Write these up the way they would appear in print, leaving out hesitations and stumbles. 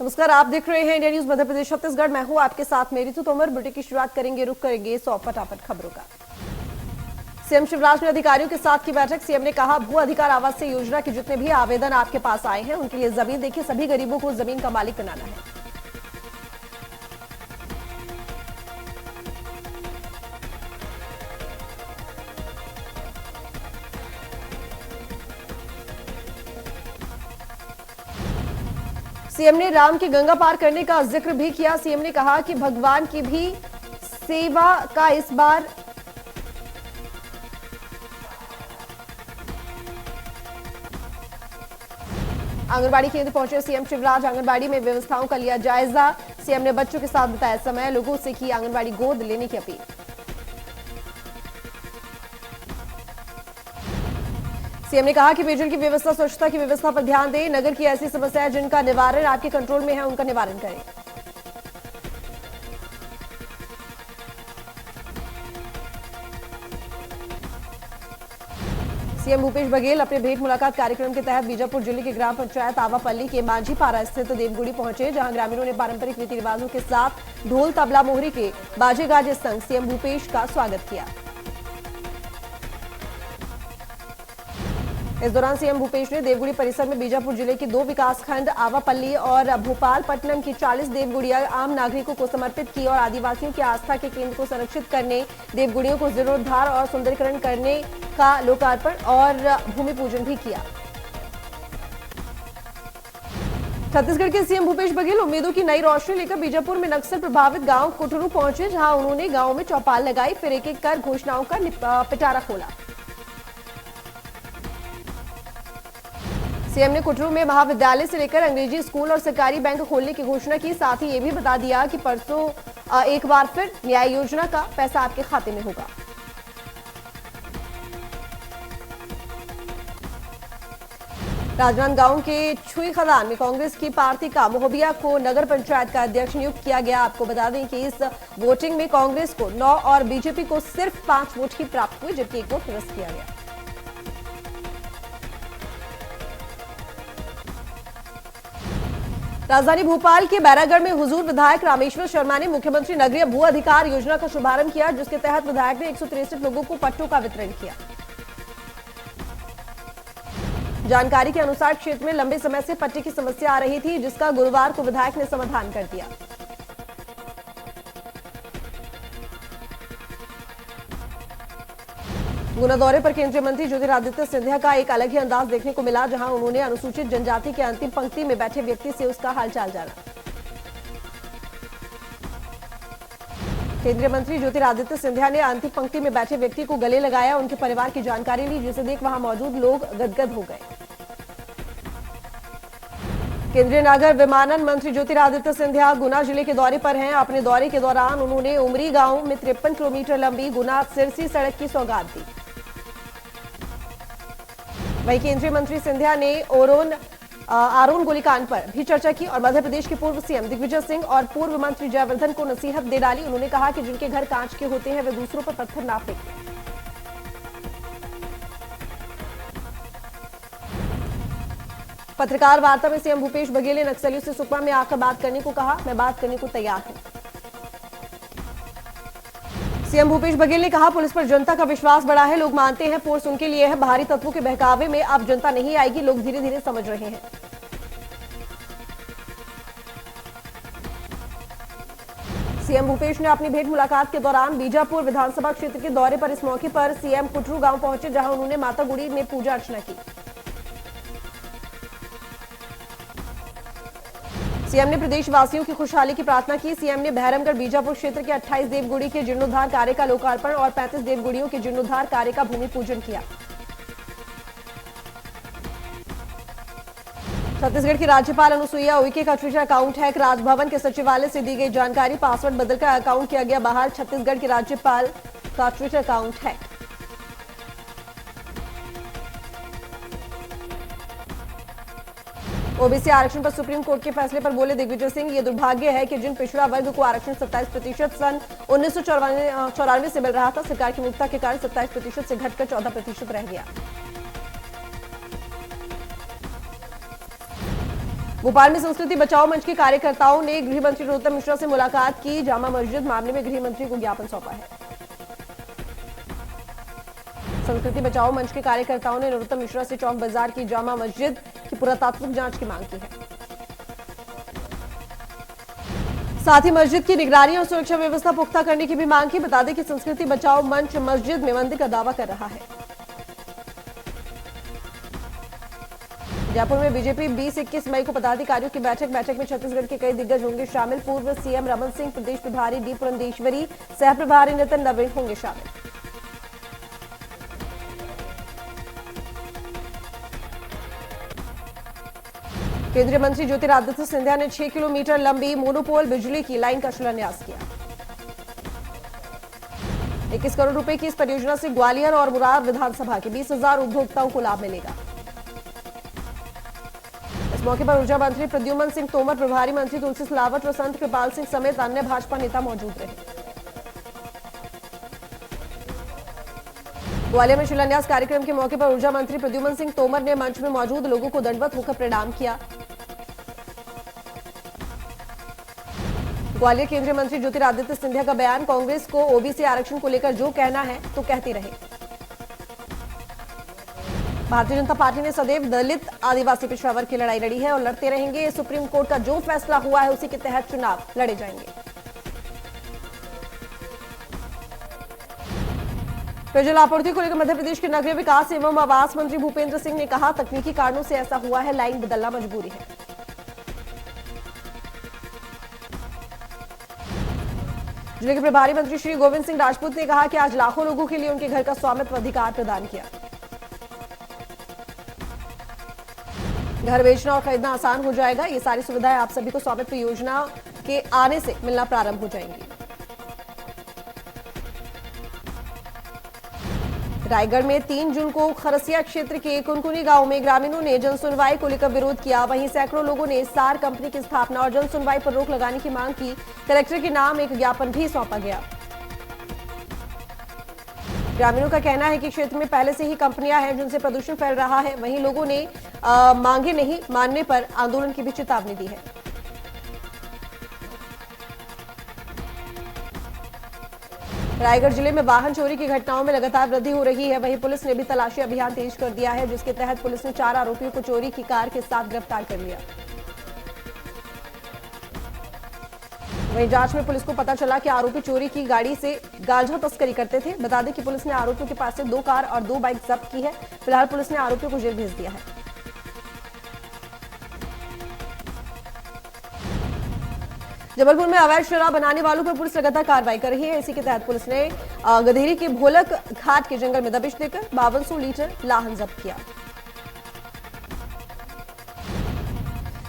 नमस्कार, आप देख रहे हैं इंडिया न्यूज मध्य प्रदेश छत्तीसगढ़। मैं हूं आपके साथ मेरी तो तोमर। बुलेटिन की शुरुआत करेंगे, रुक करेंगे 100 फटाफट खबरों का। सीएम शिवराज ने अधिकारियों के साथ की बैठक। सीएम ने कहा, भू अधिकार आवास योजना के जितने भी आवेदन आपके पास आए हैं उनके लिए जमीन देखिए, सभी गरीबों को जमीन का मालिक बनाना है। सीएम ने राम की गंगा पार करने का जिक्र भी किया। सीएम ने कहा कि भगवान की भी सेवा का इस बार आंगनबाड़ी केंद्र पहुंचे सीएम शिवराज। आंगनबाड़ी में व्यवस्थाओं का लिया जायजा। सीएम ने बच्चों के साथ बिताया समय, लोगों से की आंगनबाड़ी गोद लेने की अपील। सीएम ने कहा कि पेयजल की व्यवस्था, स्वच्छता की व्यवस्था पर ध्यान दें। नगर की ऐसी समस्याएं जिनका निवारण आपके कंट्रोल में है उनका निवारण करें। सीएम भूपेश बघेल अपने भेंट मुलाकात कार्यक्रम के तहत बीजापुर जिले के ग्राम पंचायत आवापल्ली के मांझीपारा स्थित देवगुड़ी पहुंचे, जहां ग्रामीणों ने पारंपरिक रीति रिवाजों के साथ ढोल तबला मोहरी के बाजे गाजे संग सीएम भूपेश का स्वागत किया। इस दौरान सीएम भूपेश ने देवगुड़ी परिसर में बीजापुर जिले के 2 विकासखंड आवापल्ली और भोपालपट्टनम की 40 देवगुड़िया आम नागरिकों को समर्पित की और आदिवासियों की आस्था के केंद्र को संरक्षित करने, देवगुड़ियों को जीर्णोद्धार और सुंदरीकरण करने का लोकार्पण और भूमि पूजन भी किया। छत्तीसगढ़ के सीएम भूपेश बघेल उम्मीदों की नई रोशनी लेकर बीजापुर में नक्सल प्रभावित गांव कुटरू पहुंचे, जहां उन्होंने गांव में चौपाल लगाई, फिर एक एक कर घोषणाओं का पिटारा खोला। सीएम ने कुटरू में महाविद्यालय से लेकर अंग्रेजी स्कूल और सरकारी बैंक खोलने की घोषणा की। साथ ही ये भी बता दिया कि परसों एक बार फिर न्याय योजना का पैसा आपके खाते में होगा। राजनांदगांव के छुई खदान में कांग्रेस की पार्टी का मोहबिया को नगर पंचायत का अध्यक्ष नियुक्त किया गया। आपको बता दें कि इस वोटिंग में कांग्रेस को 9 और बीजेपी को सिर्फ 5 वोट ही प्राप्त हुए, जबकि एक वोट निरस्त किया गया। राजधानी भोपाल के बैरागढ़ में हुजूर विधायक रामेश्वर शर्मा ने मुख्यमंत्री नगरीय भू अधिकार योजना का शुभारंभ किया, जिसके तहत विधायक ने 163 लोगों को पट्टों का वितरण किया। जानकारी के अनुसार क्षेत्र में लंबे समय से पट्टे की समस्या आ रही थी, जिसका गुरुवार को विधायक ने समाधान कर दिया। गुना दौरे पर केंद्रीय मंत्री ज्योतिरादित्य सिंधिया का एक अलग ही अंदाज देखने को मिला, जहां उन्होंने अनुसूचित जनजाति के अंतिम पंक्ति में बैठे व्यक्ति से उसका हालचाल जाना। केंद्रीय मंत्री ज्योतिरादित्य सिंधिया ने अंतिम पंक्ति में बैठे व्यक्ति को गले लगाया, उनके परिवार की जानकारी ली, जिसे देख वहां मौजूद लोग गदगद हो गए। केंद्रीय नागर विमानन मंत्री ज्योतिरादित्य सिंधिया गुना जिले के दौरे पर हैं। अपने दौरे के दौरान उन्होंने उमरी गांव में 53 किलोमीटर लंबी गुना सिरसी सड़क की सौगात दी। वहीं केंद्रीय मंत्री सिंधिया ने आरोन गोलीकांड पर भी चर्चा की और मध्य प्रदेश के पूर्व सीएम दिग्विजय सिंह और पूर्व मंत्री जयवर्धन को नसीहत दे डाली। उन्होंने कहा कि जिनके घर कांच के होते हैं वे दूसरों पर पत्थर ना फेंकें। पत्रकार वार्ता में सीएम भूपेश बघेल ने नक्सलियों से सुकमा में आकर बात करने को कहा, मैं बात करने को तैयार हूं। सीएम भूपेश बघेल ने कहा, पुलिस पर जनता का विश्वास बढ़ा है, लोग मानते हैं फोर्स उनके लिए है, बाहरी तत्वों के बहकावे में अब जनता नहीं आएगी, लोग धीरे धीरे समझ रहे हैं। सीएम भूपेश ने अपनी भेंट मुलाकात के दौरान बीजापुर विधानसभा क्षेत्र के दौरे पर इस मौके पर सीएम कुटरू गांव पहुंचे, जहां उन्होंने माता गुड़ी में पूजा अर्चना की। सीएम ने प्रदेशवासियों की खुशहाली की प्रार्थना की। सीएम ने बहरमगढ़ बीजापुर क्षेत्र के 28 देवगुड़ी के जीर्णोद्धार कार्य का लोकार्पण और 35 देवगुड़ियों के जीर्णोद्धार कार्य का भूमि पूजन किया। छत्तीसगढ़ की राज्यपाल अनुसुईया उइके का ट्विटर अकाउंट हैक। राजभवन के सचिवालय से दी गई जानकारी, पासवर्ड बदलकर अकाउंट किया गया बाहर। छत्तीसगढ़ के राज्यपाल का ट्विटर अकाउंट हैक। ओबीसी आरक्षण पर सुप्रीम कोर्ट के फैसले पर बोले दिग्विजय सिंह, ये दुर्भाग्य है कि जिन पिछड़ा वर्ग को आरक्षण 27% सन 1994 से मिल रहा था, सरकार की मूर्खता के कारण 27% से घटकर 14% रह गया। भोपाल में संस्कृति बचाओ मंच के कार्यकर्ताओं ने गृह मंत्री नरोत्तम मिश्रा से मुलाकात की। जामा मस्जिद मामले में गृह मंत्री को ज्ञापन सौंपा है। संस्कृति बचाओ मंच के कार्यकर्ताओं ने नरोत्तम मिश्रा से चौक बाजार की जामा मस्जिद की पुरातात्विक जांच की मांग की है। साथ ही मस्जिद की निगरानी और सुरक्षा व्यवस्था पुख्ता करने की भी मांग की। बता दें कि संस्कृति बचाओ मंच मस्जिद में मंदिर का दावा कर रहा है। जयपुर में बीजेपी 20-21 मई को पदाधिकारियों की बैठक में छत्तीसगढ़ के कई दिग्गज होंगे शामिल। पूर्व सीएम रमन सिंह, प्रदेश प्रभारी डी पुरंदेश्वरी, सह प्रभारी नितिन नवीन होंगे शामिल। केंद्रीय मंत्री ज्योतिरादित्य सिंधिया ने 6 किलोमीटर लंबी मोनोपोल बिजली की लाइन का शिलान्यास किया। 21 करोड़ रुपए की इस परियोजना से ग्वालियर और मुरार विधानसभा के 20,000 उपभोक्ताओं को लाभ मिलेगा। इस मौके पर ऊर्जा मंत्री प्रद्युम्न सिंह तोमर, प्रभारी मंत्री तुलसी सिलावट और संत कृपाल सिंह समेत अन्य भाजपा नेता मौजूद रहे। ग्वालियर में शिलान्यास कार्यक्रम के मौके पर ऊर्जा मंत्री प्रद्युम्न सिंह तोमर ने मंच में मौजूद लोगों को दंडवत होकर प्रणाम किया। ग्वालियर केंद्रीय मंत्री ज्योतिरादित्य सिंधिया का बयान, कांग्रेस को ओबीसी आरक्षण को लेकर जो कहना है तो कहती रहे। भारतीय जनता पार्टी ने सदैव दलित आदिवासी पिछड़ा वर्ग की लड़ाई लड़ी है और लड़ते रहेंगे। सुप्रीम कोर्ट का जो फैसला हुआ है उसी के तहत चुनाव लड़े जाएंगे। पेयजल आपूर्ति को लेकर मध्य प्रदेश के नगरीय विकास एवं आवास मंत्री भूपेंद्र सिंह ने कहा, तकनीकी कारणों से ऐसा हुआ है, लाइन बदलना मजबूरी है। जिले के प्रभारी मंत्री श्री गोविंद सिंह राजपूत ने कहा कि आज लाखों लोगों के लिए उनके घर का स्वामित्व अधिकार प्रदान किया। घर बेचना और खरीदना आसान हो जाएगा। ये सारी सुविधाएं आप सभी को स्वामित्व योजना के आने से मिलना प्रारंभ हो जाएंगी। रायगढ़ में 3 जून को खरसिया क्षेत्र के कुनकुनी गांव में ग्रामीणों ने जन सुनवाई को लेकर विरोध किया। वहीं सैकड़ों लोगों ने सार कंपनी की स्थापना और जन सुनवाई पर रोक लगाने की मांग की। कलेक्टर के नाम एक ज्ञापन भी सौंपा गया। ग्रामीणों का कहना है कि क्षेत्र में पहले से ही कंपनियां हैं जिनसे प्रदूषण फैल रहा है। वहीं लोगों ने मांगे नहीं मानने पर आंदोलन की भी चेतावनी दी है। रायगढ़ जिले में वाहन चोरी की घटनाओं में लगातार वृद्धि हो रही है। वहीं पुलिस ने भी तलाशी अभियान तेज कर दिया है, जिसके तहत पुलिस ने 4 आरोपियों को चोरी की कार के साथ गिरफ्तार कर लिया। वहीं जांच में पुलिस को पता चला कि आरोपी चोरी की गाड़ी से गांजा तस्करी करते थे। बता दें कि पुलिस ने आरोपियों के पास से 2 कार और 2 बाइक जब्त की है। फिलहाल पुलिस ने आरोपियों को जेल भेज दिया है। जबलपुर में अवैध शराब बनाने वालों पर पुलिस लगातार कार्रवाई कर रही है। इसी के तहत पुलिस ने गधेरी के भोलक घाट के जंगल में दबिश देकर 5200 लीटर लाहन जब्त किया।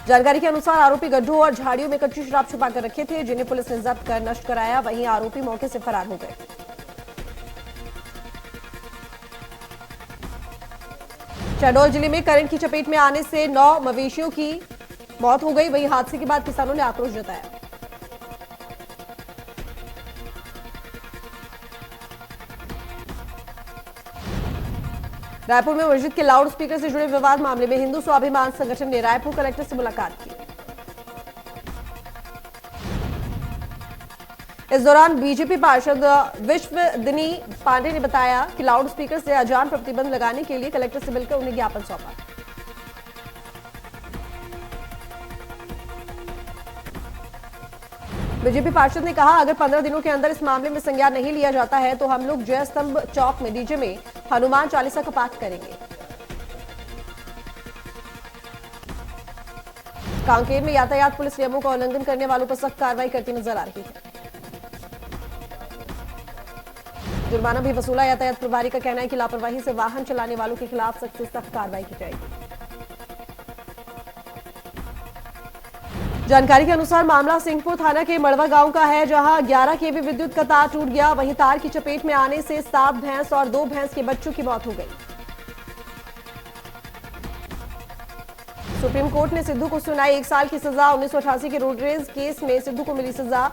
जानकारी के अनुसार आरोपी गड्ढों और झाड़ियों में कच्ची शराब छुपा कर रखे थे, जिन्हें पुलिस ने जब्त कर नष्ट कराया। वहीं आरोपी मौके से फरार हो गए। शहडोल जिले में करंट की चपेट में आने से 9 मवेशियों की मौत हो गई। वहीं हादसे के बाद किसानों ने आक्रोश जताया। रायपुर में मस्जिद के लाउड स्पीकर से जुड़े विवाद मामले में हिंदू स्वाभिमान संगठन ने रायपुर कलेक्टर से मुलाकात की। इस दौरान बीजेपी पार्षद विश्वदिनी पांडे ने बताया कि लाउड स्पीकर से अजान पर प्रतिबंध लगाने के लिए कलेक्टर से मिलकर उन्हें ज्ञापन सौंपा। बीजेपी पार्षद ने कहा, अगर 15 दिनों के अंदर इस मामले में संज्ञान नहीं लिया जाता है तो हम लोग जय स्तंभ चौक में डीजे में हनुमान चालीसा का पाठ करेंगे। कांकेर में यातायात पुलिस नियमों का उल्लंघन करने वालों पर सख्त कार्रवाई करती नजर आ रही है। जुर्माना भी वसूला। यातायात प्रभारी का कहना है कि लापरवाही से वाहन चलाने वालों के खिलाफ सख्त से सख्त कार्रवाई की जाएगी। जानकारी के अनुसार मामला सिंहपुर थाना के मड़वा गांव का है, जहां 11 केवी विद्युत का तार टूट गया। वहीं तार की चपेट में आने से 7 भैंस और 2 भैंस के बच्चों की मौत हो गई। सुप्रीम कोर्ट ने सिद्धू को सुनाई 1 साल की सजा। 1988 के रोड रेज केस में सिद्धू को मिली सजा।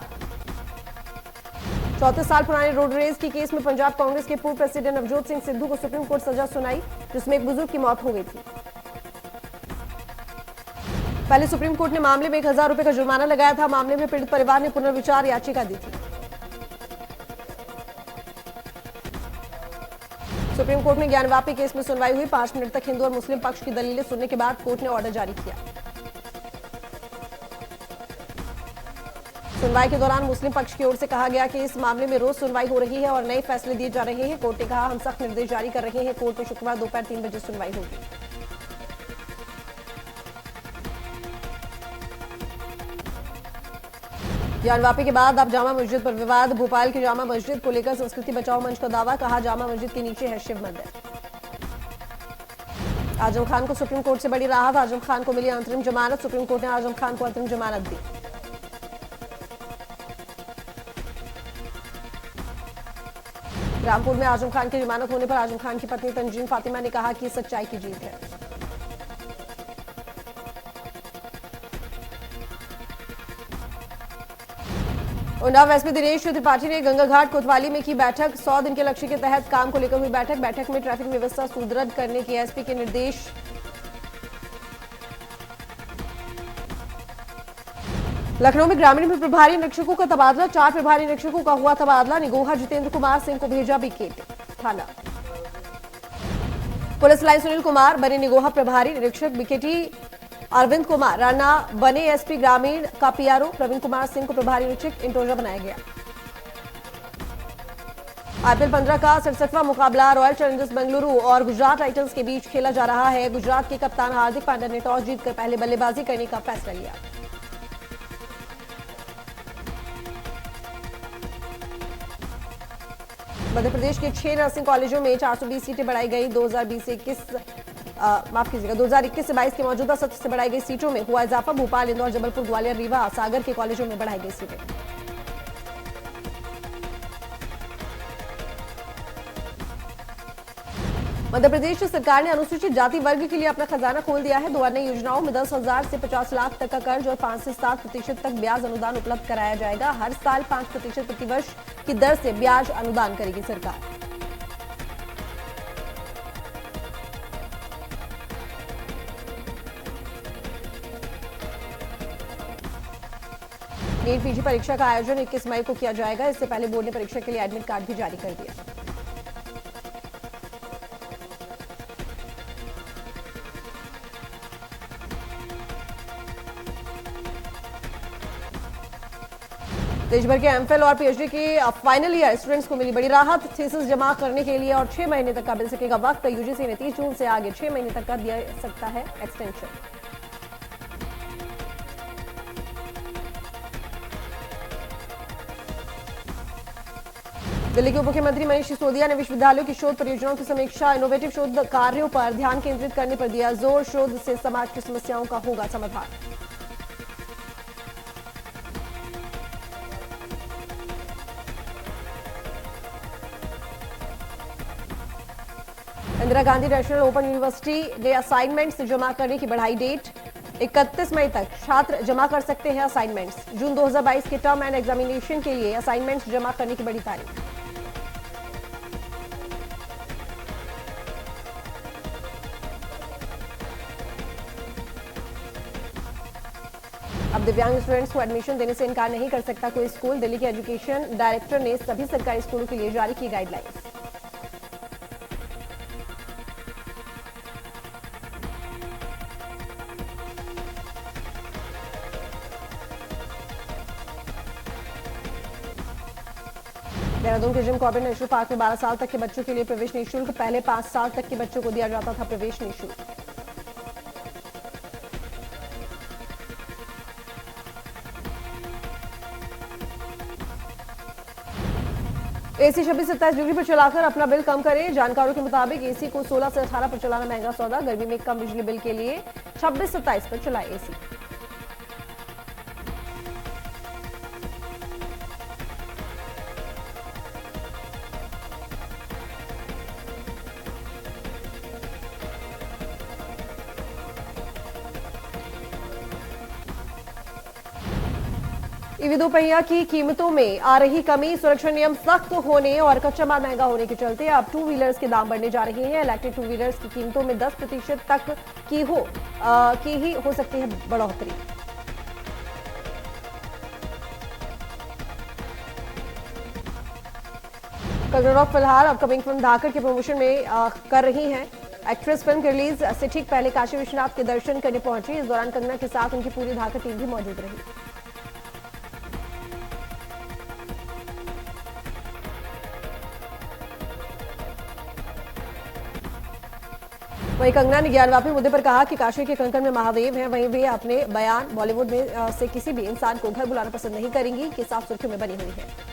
34 साल पुराने रोड रेज के केस में पंजाब कांग्रेस के पूर्व प्रेसिडेंट नवजोत सिंह सिद्धू को सुप्रीम कोर्ट सजा सुनाई, जिसमें एक बुजुर्ग की मौत हो गई थी। पहले सुप्रीम कोर्ट ने मामले में 1,000 रुपए का जुर्माना लगाया था। मामले में पीड़ित परिवार ने पुनर्विचार याचिका दी थी। सुप्रीम कोर्ट में ज्ञानवापी केस में सुनवाई हुई। 5 मिनट तक हिंदू और मुस्लिम पक्ष की दलीलें सुनने के बाद कोर्ट ने ऑर्डर जारी किया। सुनवाई के दौरान मुस्लिम पक्ष की ओर से कहा गया कि इस मामले में रोज सुनवाई हो रही है और नए फैसले दिए जा रहे हैं। कोर्ट ने कहा, हम सख्त निर्देश जारी कर रहे हैं। कोर्ट में शुक्रवार दोपहर 3 बजे सुनवाई होगी। ज्ञानवापी के बाद अब जामा मस्जिद पर विवाद। भोपाल की जामा मस्जिद को लेकर संस्कृति बचाओ मंच का दावा। कहा, जामा मस्जिद के नीचे है शिव मंदिर। आजम खान को सुप्रीम कोर्ट से बड़ी राहत। आजम खान को मिली अंतरिम जमानत। सुप्रीम कोर्ट ने आजम खान को अंतरिम जमानत दी। रामपुर में आजम खान की जमानत होने पर आजम खान की पत्नी तंजीम फातिमा ने कहा कि सच्चाई की जीत है। उन्नाव एसपी दिनेश त्रिपाठी ने गंगा घाट कोतवाली में की बैठक। 100 दिन के लक्ष्य के तहत काम को लेकर हुई बैठक में ट्रैफिक व्यवस्था सुदृढ़ करने के एसपी के निर्देश। लखनऊ में ग्रामीण प्रभारी निरीक्षकों का तबादला। 4 प्रभारी निरीक्षकों का हुआ तबादला। निगोहा जितेंद्र कुमार सिंह को भेजा बीकेटी थाना। पुलिस लाइन सुनील कुमार बने निगोहा प्रभारी निरीक्षक। बीकेटी अरविंद कुमार राणा बने एसपी ग्रामीण का पीआरओ। प्रवीण कुमार सिंह को प्रभारी निरीक्षक इंटोजा बनाया गया। आईपीएल 15 का 67वां मुकाबला रॉयल चैलेंजर्स बेंगलुरु और गुजरात टाइटंस के बीच खेला जा रहा है। गुजरात के कप्तान हार्दिक पांड्या ने टॉस जीतकर पहले बल्लेबाजी करने का फैसला लिया। मध्य प्रदेश के 6 नर्सिंग कॉलेजों में 420 सीटें बढ़ाई गई। 2021 से 22 के मौजूदा सत्र से बढ़ाई गई सीटों में हुआ इजाफा। भोपाल, इंदौर, जबलपुर, ग्वालियर, रीवा, सागर के कॉलेजों में बढ़ाई गई सीटें। मध्य प्रदेश सरकार ने अनुसूचित जाति वर्ग के लिए अपना खजाना खोल दिया है। 2 अन्य योजनाओं में 10,000 से 50 लाख तक का कर्ज और 5 से 7% तक ब्याज अनुदान उपलब्ध कराया जाएगा। हर साल 5% प्रतिवर्ष की दर से ब्याज अनुदान करेगी सरकार। नीट पीजी परीक्षा का आयोजन 21 मई को किया जाएगा। इससे पहले बोर्ड ने परीक्षा के लिए एडमिट कार्ड भी जारी कर दिया। देश भर के एमफिल और पीएचडी के फाइनल ईयर स्टूडेंट्स को मिली बड़ी राहत। थीसिस जमा करने के लिए और 6 महीने तक का मिल सकेगा वक्त। यूजीसी ने 30 जून से आगे 6 महीने तक का दिया सकता है एक्सटेंशन। दिल्ली के उप मुख्यमंत्री मनीष सिसोदिया ने विश्वविद्यालयों की शोध परियोजनाओं की समीक्षा। इनोवेटिव शोध कार्यों पर ध्यान केंद्रित करने पर दिया जोर। शोध से समाज की समस्याओं का होगा समाधान। Indira Gandhi national open university ने असाइनमेंट्स जमा करने की बढ़ाई डेट। 31 मई तक छात्र जमा कर सकते हैं असाइनमेंट्स। जून 2022 के टर्म एंड एग्जामिनेशन के लिए असाइनमेंट्स जमा करने की बड़ी तारीख। अब दिव्यांग स्टूडेंट्स को एडमिशन देने से इनकार नहीं कर सकता कोई स्कूल। दिल्ली के एजुकेशन डायरेक्टर ने सभी सरकारी स्कूलों के लिए जारी की गाइडलाइंस। देहरादून के जिम कॉर्बेट नेशनल पार्क में 12 साल तक के बच्चों के लिए प्रवेश निःशुल्क। पहले 5 साल तक के बच्चों को दिया जाता था प्रवेश निःशुल्क। एसी 26-27 डिग्री पर चलाकर अपना बिल कम करें। जानकारों के मुताबिक एसी को 16 से 18 पर चलाना महंगा सौदा। गर्मी में कम बिजली बिल के लिए 26-27 पर चलाए एसी। ईवी दोपहिया की कीमतों में आ रही कमी, सुरक्षा नियम सख्त होने और कच्चा माल महंगा होने के चलते अब टू व्हीलर्स के दाम बढ़ने जा रहे हैं। इलेक्ट्रिक टू व्हीलर्स की कीमतों में 10% तक की ही हो सकती है बढ़ोतरी। कंगना रनौत फिलहाल अपकमिंग फिल्म धाकड़ के प्रमोशन में कर रही हैं। एक्ट्रेस फिल्म के रिलीज से ठीक पहले काशी विश्वनाथ के दर्शन करने पहुंची। इस दौरान कंगना के साथ उनकी पूरी धाकड़ टीम भी मौजूद रही। वहीं कंगना ने ज्ञानवापी मुद्दे पर कहा कि काशी के कंकण में महादेव हैं। वहीं वे अपने बयान बॉलीवुड में से किसी भी इंसान को घर बुलाना पसंद नहीं करेंगी के साथ सुर्खियों में बनी हुई है।